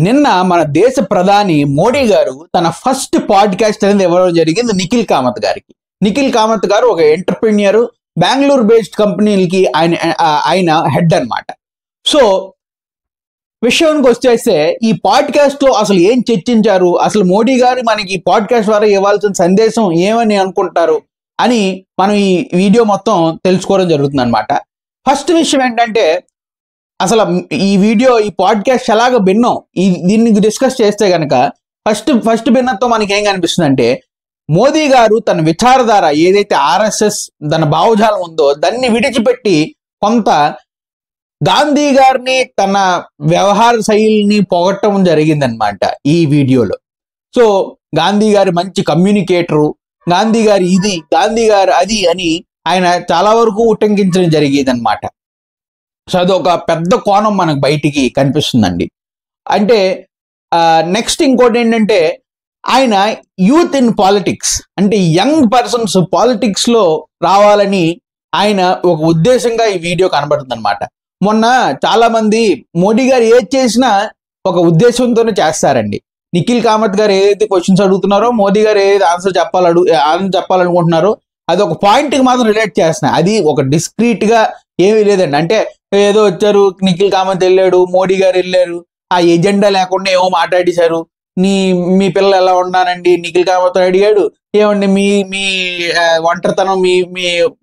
నిన్న మన దేశ ప్రధాని మోడీ గారు తన ఫస్ట్ పాడ్కాస్ట్ అనేది ఇవ్వడం జరిగింది నిఖిల్ కామత్ గారికి. నిఖిల్ కామత్ గారు ఒక ఎంటర్ప్రెన్యూర్, బెంగళూరు బేస్డ్ కంపెనీలకి ఆయన హెడ్ అన్నమాట. సో విషయానికి వచ్చేస్తే ఈ పాడ్కాస్ట్ లో అసలు ఏం చర్చించారు, అసలు మోడీ గారు మనకి ఈ పాడ్కాస్ట్ ద్వారా ఇవ్వాల్సిన సందేశం ఏమని అనుకుంటారు అని మనం ఈ వీడియో మొత్తం తెలుసుకోవడం జరుగుతుంది అనమాట. ఫస్ట్ విషయం ఏంటంటే, అసలు ఈ పాడ్కాస్ట్ ఎలాగ భిన్నం, దీన్ని డిస్కస్ చేస్తే కనుక ఫస్ట్ భిన్నంతో మనకి ఏం కనిపిస్తుంది అంటే, మోదీ గారు తన విచారధార ఏదైతే ఆర్ఎస్ఎస్ తన భావజాలం ఉందో దాన్ని విడిచిపెట్టి కొంత గాంధీ గారిని తన వ్యవహార శైలిని పొగట్టడం జరిగిందనమాట ఈ వీడియోలో. సో గాంధీ గారి మంచి కమ్యూనికేటరు, గాంధీ గారు ఇది, గాంధీ గారు అది అని ఆయన చాలా వరకు ఉటంకించడం జరిగేది అనమాట. సో అదొక పెద్ద కోణం మనకు బయటికి కనిపిస్తుందండి. అంటే నెక్స్ట్ ఇంకోటి ఏంటంటే, ఆయన యూత్ ఇన్ పాలిటిక్స్, అంటే యంగ్ పర్సన్స్ పాలిటిక్స్ లో రావాలని ఆయన ఒక ఉద్దేశంగా ఈ వీడియో కనబడుతుంది అనమాట. మొన్న చాలా మంది మోడీ గారు ఏది చేసినా ఒక ఉద్దేశంతోనే చేస్తారండి. నిఖిల్ కామత్ గారు ఏదైతే క్వశ్చన్స్ అడుగుతున్నారో, మోదీ గారు ఏదైతే ఆన్సర్ చెప్పాలనుకుంటున్నారో అది ఒక పాయింట్కి మాత్రం రిలేట్ చేస్తున్నాయి. అది ఒక డిస్క్రీట్ గా ఏమీ లేదండి. అంటే ఏదో వచ్చారు, నిఖిల్ కామత్ వెళ్ళాడు, మోడీ గారు వెళ్ళారు, ఆ ఎజెండా లేకుండా ఏమో మాట్లాడేశారు. మీ పిల్లలు ఎలా ఉన్నానండి నిఖిల్ కామత్ అడిగాడు, ఏమండి మీ ఒంటరితనం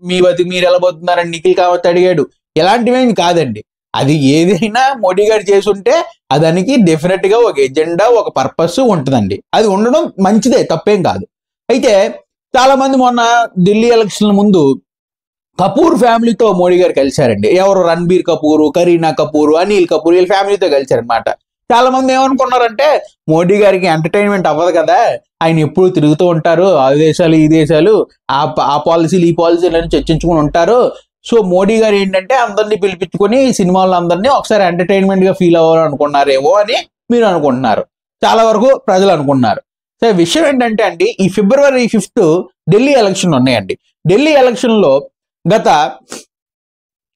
మీ బతికి మీరు ఎలా పోతున్నారని నిఖిల్ కామత్ అడిగాడు. ఇలాంటివేం కాదండి. అది ఏదైనా మోడీ గారు చేసుంటే దానికి డెఫినెట్ గా ఒక ఎజెండా, ఒక పర్పస్ ఉంటుందండి. అది ఉండడం మంచిదే, తప్పేం కాదు. అయితే చాలా మంది మొన్న ఢిల్లీ ఎలక్షన్ల ముందు కపూర్ ఫ్యామిలీతో మోడీ గారు కలిశారండి. ఎవరు, రణబీర్ కపూర్, కరీనా కపూర్, అనిల్ కపూర్, వీళ్ళ ఫ్యామిలీతో కలిశారనమాట. చాలా మంది ఏమనుకున్నారంటే, మోడీ గారికి ఎంటర్టైన్మెంట్ అవ్వదు కదా, ఆయన ఎప్పుడు తిరుగుతూ ఉంటారు, ఆ దేశాలు ఈ దేశాలు, ఆ పాలసీలు ఈ పాలసీలు అని చర్చించుకుని ఉంటారు. సో మోడీ గారు ఏంటంటే అందరినీ పిలిపించుకొని సినిమాల్లో అందరినీ ఒకసారి ఎంటర్టైన్మెంట్ గా ఫీల్ అవ్వాలనుకున్నారేమో అని మీరు అనుకుంటున్నారు, చాలా వరకు ప్రజలు అనుకున్నారు. సో విషయం ఏంటంటే అండి, ఈ February 5th ఢిల్లీ ఎలక్షన్ ఉన్నాయండి. ఢిల్లీ ఎలక్షన్ లో గత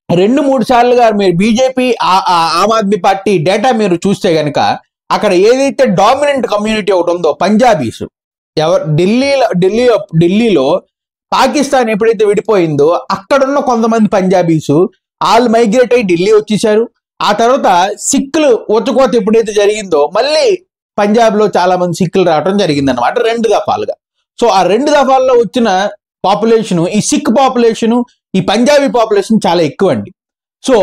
2-3 సార్లుగా మీరు BJP, Aam Aadmi party data మీరు చూస్తే కనుక అక్కడ ఏదైతే డామినెంట్ కమ్యూనిటీ ఒకటి ఉందో పంజాబీస్, ఢిల్లీలో పాకిస్తాన్ ఎప్పుడైతే విడిపోయిందో అక్కడున్న కొంతమంది పంజాబీస్ వాళ్ళు మైగ్రేట్ అయ్యి ఢిల్లీ వచ్చేసారు. ఆ తర్వాత సిక్కులు ఉచ్చకోత ఎప్పుడైతే జరిగిందో మళ్ళీ పంజాబ్ లో చాలా మంది సిక్కులు రావడం జరిగింది అనమాట 2 దఫాలుగా. సో ఆ 2 దఫాల్లో వచ్చిన పాపులేషన్, ఈ సిక్ పాపులేషన్, ఈ పంజాబీ పాపులేషన్ చాలా ఎక్కువ అండి. సో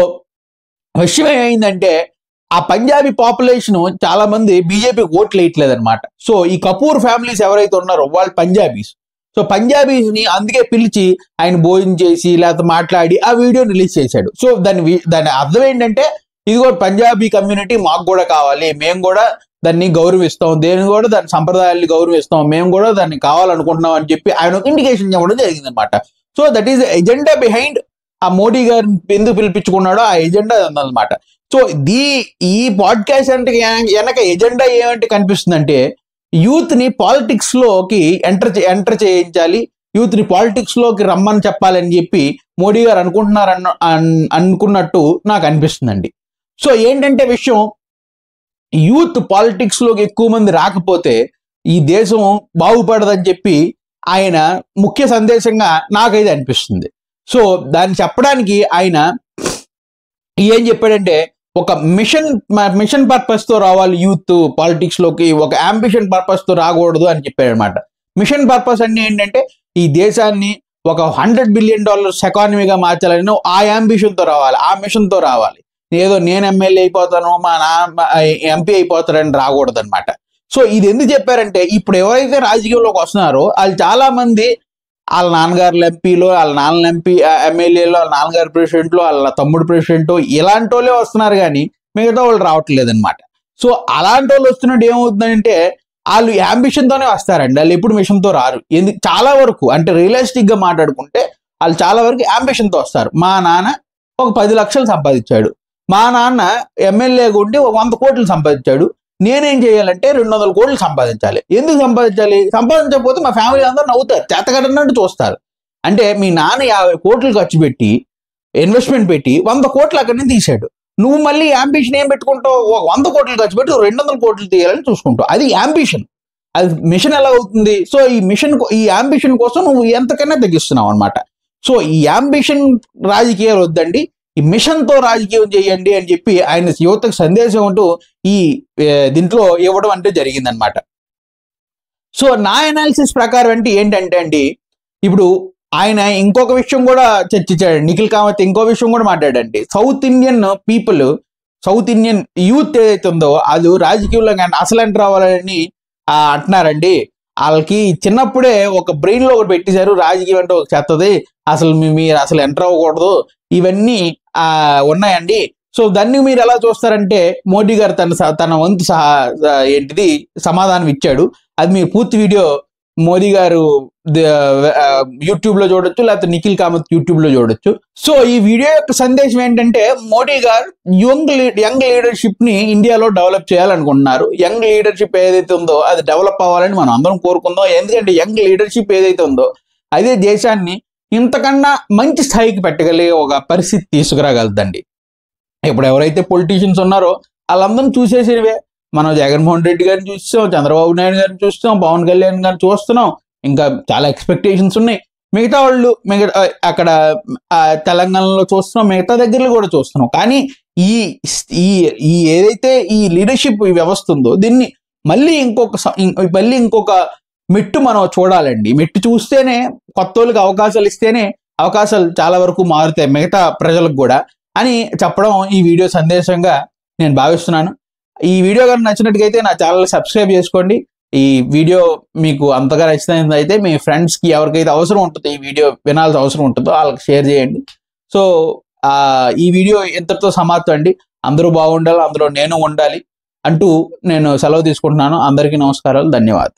విషయం ఏమైందంటే, ఆ పంజాబీ పాపులేషన్ చాలా మంది బీజేపీకి ఓట్లు వేయట్లేదు అనమాట. సో ఈ కపూర్ ఫ్యామిలీస్ ఎవరైతే ఉన్నారో వాళ్ళు పంజాబీస్. సో పంజాబీస్ ని అందుకే పిలిచి ఆయన భోజనం చేసి లేకపోతే మాట్లాడి ఆ వీడియో రిలీజ్ చేశాడు. సో దాని అర్థం ఏంటంటే, ఇది కూడా పంజాబీ కమ్యూనిటీ మాకు కూడా కావాలి, మేము కూడా దాన్ని గౌరవిస్తాం, దాని సంప్రదాయాన్ని గౌరవిస్తాం, మేము కూడా దాన్ని కావాలనుకుంటున్నాం అని చెప్పి ఆయన ఒక ఇండికేషన్ చెప్పడం జరిగింది అనమాట. So that is agenda behind ఆ మోడీ గారిని ఎందుకు పిలిపించుకున్నాడో ఆ ఎజెండా అన్నమాట. సో ఈ పాడ్కాస్ట్ అంటే వెనక ఎజెండా ఏమంటే కనిపిస్తుందంటే, యూత్ ని పాలిటిక్స్ లోకి ఎంటర్ చేయించాలి, యూత్ ని పాలిటిక్స్ లోకి రమ్మని చెప్పాలని చెప్పి మోడీ గారు అనుకున్నట్టు నాకు అనిపిస్తుందండి. సో ఏంటంటే విషయం, యూత్ పాలిటిక్స్ లోకి ఎక్కువ మంది రాకపోతే ఈ దేశం బాగుపడదని చెప్పి ఆయన ముఖ్య సందేశంగా నాకైతే అనిపిస్తుంది. సో దాన్ని చెప్పడానికి ఆయన ఏం చెప్పాడంటే, ఒక మిషన్ పర్పస్ తో రావాలి యూత్ పాలిటిక్స్ లోకి, ఒక అంబిషన్ పర్పస్ తో రాకూడదు అని చెప్పాడు అనమాట. మిషన్ పర్పస్ అంటే ఏంటంటే, ఈ దేశాన్ని ఒక $100 బిలియన్ ఎకానమీగా మార్చాలని ఆ అంబిషన్ తో రావాలి, ఆ మిషన్ తో రావాలి. ఏదో నేను ఎమ్మెల్యే అయిపోతాను, మా ఎంపీ అయిపోతారని రాకూడదు అనమాట. సో ఇది ఎందుకు చెప్పారంటే, ఇప్పుడు ఎవరైతే రాజకీయంలోకి వస్తున్నారో వాళ్ళు చాలా మంది వాళ్ళ నాన్నగారు ఎంపీలో, వాళ్ళ నాన్న ఎమ్మెల్యేలో, వాళ్ళ నాన్నగారు ప్రెసిడెంట్లో, వాళ్ళ తమ్ముడు ప్రెసిడెంట్, ఇలాంటి వాళ్ళే వస్తున్నారు కానీ మిగతా వాళ్ళు రావట్లేదు అనమాట. సో అలాంటి వాళ్ళు వస్తున్నట్టు ఏమవుతుందంటే, వాళ్ళు అంబిషన్ తోనే వస్తారండి, వాళ్ళు ఎప్పుడు మిషన్ తో రారు. చాలా వరకు అంటే రియలిస్టిక్ గా మాట్లాడుకుంటే వాళ్ళు చాలా వరకు అంబిషన్ తో వస్తారు. మా నాన్న ఒక 10 లక్షలు సంపాదించాడు, మా నాన్న ఎమ్మెల్యేగా ఉండి 100 కోట్లు సంపాదించాడు, నేనేం చేయాలంటే 200 కోట్లు సంపాదించాలి. ఎందుకు సంపాదించాలి? సంపాదించకపోతే మా ఫ్యామిలీ అందరూ నవ్వుతారు, చేతకడన్నట్టు చూస్తారు. అంటే మీ నాన్న 50 కోట్లు ఖర్చు పెట్టి ఇన్వెస్ట్మెంట్ పెట్టి 100 కోట్లు అక్కడి నుంచి తీశాడు, నువ్వు మళ్ళీ యాంబిషన్ ఏం పెట్టుకుంటావు, 100 కోట్లు ఖర్చు పెట్టి 200 కోట్లు తీయాలని చూసుకుంటావు. అది యాంబిషన్. అది మిషన్ ఎలా అవుతుంది? సో ఈ యాంబిషన్ కోసం నువ్వు ఎంతకైనా తగ్గిస్తున్నావు అనమాట. సో ఈ యాంబిషన్ రాజకీయాలు వద్దండి, ఈ మిషన్తో రాజకీయం చేయండి అని చెప్పి ఆయన యువతకు సందేశం అంటూ ఈ దీంట్లో ఇవ్వడం అంటే జరిగిందనమాట. సో నా అనాలిసిస్ ప్రకారం అంటే ఏంటంటే అండి, ఇప్పుడు ఆయన ఇంకొక విషయం కూడా చర్చించాడు. నిఖిల్ కామత్ ఇంకో విషయం కూడా మాట్లాడండి. South Indian people, south Indian youth ఏదైతే ఉందో అది రాజకీయంలో కానీ అసలు ఎంటర్ అవ్వాలని అంటున్నారండి. వాళ్ళకి చిన్నప్పుడే ఒక బ్రెయిన్ లో ఒకటి పెట్టేశారు, రాజకీయం అంటే ఒక చెత్తది, అసలు మీరు అసలు ఎంటర్ అవ్వకూడదు, ఇవన్నీ ఉన్నాయండి. సో దాన్ని మీరు ఎలా చూస్తారంటే, మోడీ గారు తన వంతు ఏంటిది సమాధానం ఇచ్చాడు. అది మీరు పూర్తి వీడియో మోదీ గారు యూట్యూబ్ లో చూడొచ్చు, లేకపోతే నిఖిల్ కామత్ యూట్యూబ్ లో చూడొచ్చు. సో ఈ వీడియో యొక్క సందేశం ఏంటంటే, మోడీ గారు యంగ్ లీడర్షిప్ ని ఇండియాలో డెవలప్ చేయాలనుకుంటున్నారు. యంగ్ లీడర్షిప్ ఏదైతే ఉందో అది డెవలప్ అవ్వాలని మనం అందరం కోరుకుందాం. ఎందుకంటే యంగ్ లీడర్షిప్ ఏదైతే ఉందో అదే దేశాన్ని ఇంతకన్నా మంచి స్థాయికి పెట్టగలిగే ఒక పరిస్థితి తీసుకురాగలదండి. ఇప్పుడు ఎవరైతే పొలిటీషియన్స్ ఉన్నారో వాళ్ళందరం చూసేసినవే. మనం జగన్మోహన్ రెడ్డి గారిని చూస్తాం, చంద్రబాబు నాయుడు గారిని చూస్తాం, పవన్ కళ్యాణ్ గారిని చూస్తున్నాం, ఇంకా చాలా ఎక్స్పెక్టేషన్స్ ఉన్నాయి. మిగతా వాళ్ళు అక్కడ తెలంగాణలో చూస్తున్నాం, మిగతా దగ్గరలో కూడా చూస్తున్నాం. కానీ ఈ ఏదైతే ఈ లీడర్షిప్ వ్యవస్థ ఉందో దీన్ని మళ్ళీ ఇంకొక మెట్టు మనం చూడాలండి. మెట్టు చూస్తేనే కొత్త వాళ్ళకి అవకాశాలు ఇస్తేనే అవకాశాలు చాలా వరకు మారుతాయి మిగతా ప్రజలకు కూడా అని చెప్పడం ఈ వీడియో సందేశంగా నేను భావిస్తున్నాను. ఈ వీడియో కానీ నచ్చినట్టుగైతే నా ఛానల్ సబ్స్క్రైబ్ చేసుకోండి. ఈ వీడియో మీకు అంతగా నచ్చినట్లయితే మీ ఫ్రెండ్స్కి ఎవరికైతే అవసరం ఉంటుందో, ఈ వీడియో వినాల్సిన అవసరం ఉంటుందో వాళ్ళకి షేర్ చేయండి. సో ఈ వీడియో ఇంతటితో సమాప్తం అండి. అందరూ బాగుండాలి, అందులో నేను ఉండాలి అంటూ నేను సెలవు తీసుకుంటున్నాను. అందరికీ నమస్కారాలు, ధన్యవాదాలు.